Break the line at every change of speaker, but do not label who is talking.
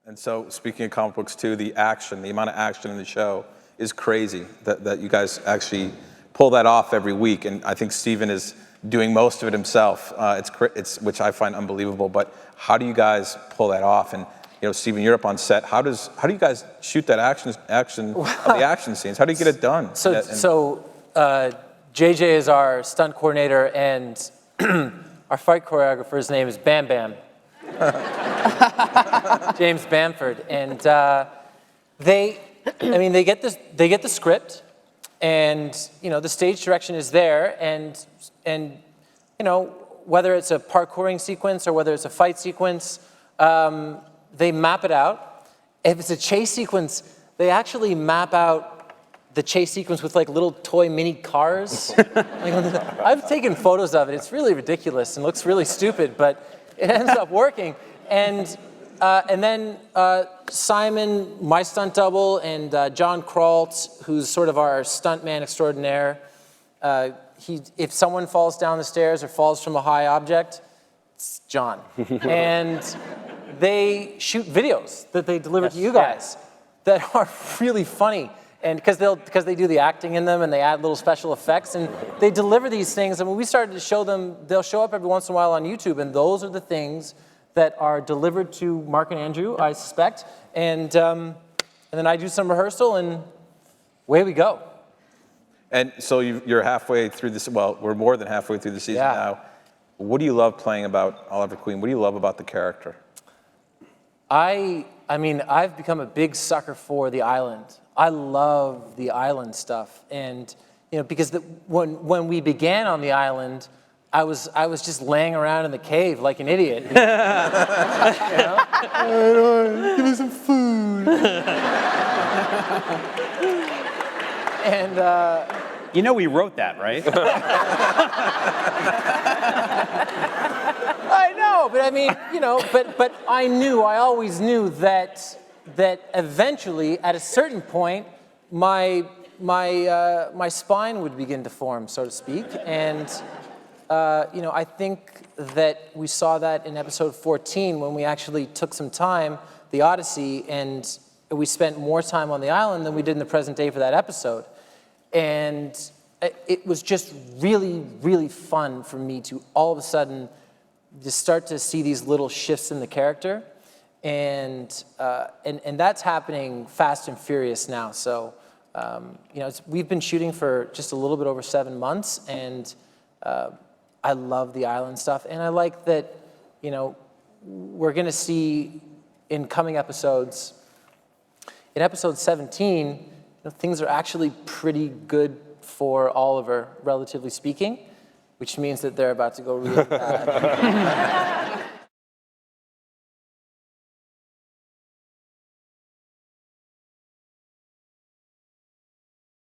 And so, speaking of comic books too, the amount of action in the show is crazy. That you guys actually pull that off every week, and I think Stephen is doing most of it himself. It's which I find unbelievable. But how do you guys pull that off? And Stephen, you're up on set. How do you guys shoot that action of the action scenes? How do you get it done?
JJ is our stunt coordinator, and our fight choreographer's name is Bam Bam. James Bamford, and they get the script, and the stage direction is there, and whether it's a parkouring sequence or whether it's a fight sequence, they map it out. If it's a chase sequence, they actually map out the chase sequence with like little toy mini cars. I've taken photos of it. It's really ridiculous and looks really stupid, but it ends up working. And then Simon, my stunt double, and John Kralt, who's sort of our stuntman extraordinaire, if someone falls down the stairs or falls from a high object, it's John. And they shoot videos that they deliver to you guys that are really funny. And because they do the acting in them and they add little special effects and they deliver these things. And when we started to show them, they'll show up every once in a while on YouTube, and those are the things that are delivered to Mark and Andrew, I suspect. And then I do some rehearsal, and away we go.
And so you're halfway through this. Well, we're more than halfway through the season now. What do you love playing about Oliver Queen? What do you love about the character?
I mean, I've become a big sucker for the island. I love the island stuff, and because when we began on the island, I was just laying around in the cave like an idiot. Give me some food. And
we wrote that, right?
I know, but I mean, but I always knew that eventually, at a certain point, my spine would begin to form, so to speak, and I think that we saw that in episode 14 when we actually took some time, the Odyssey, and we spent more time on the island than we did in the present day for that episode, and it was just really, really fun for me to all of a sudden just start to see these little shifts in the character. And that's happening fast and furious now. So, we've been shooting for just a little bit over 7 months, and I love the island stuff. And I like that, we're going to see in coming episodes, in episode 17, things are actually pretty good for Oliver, relatively speaking, which means that they're about to go really bad.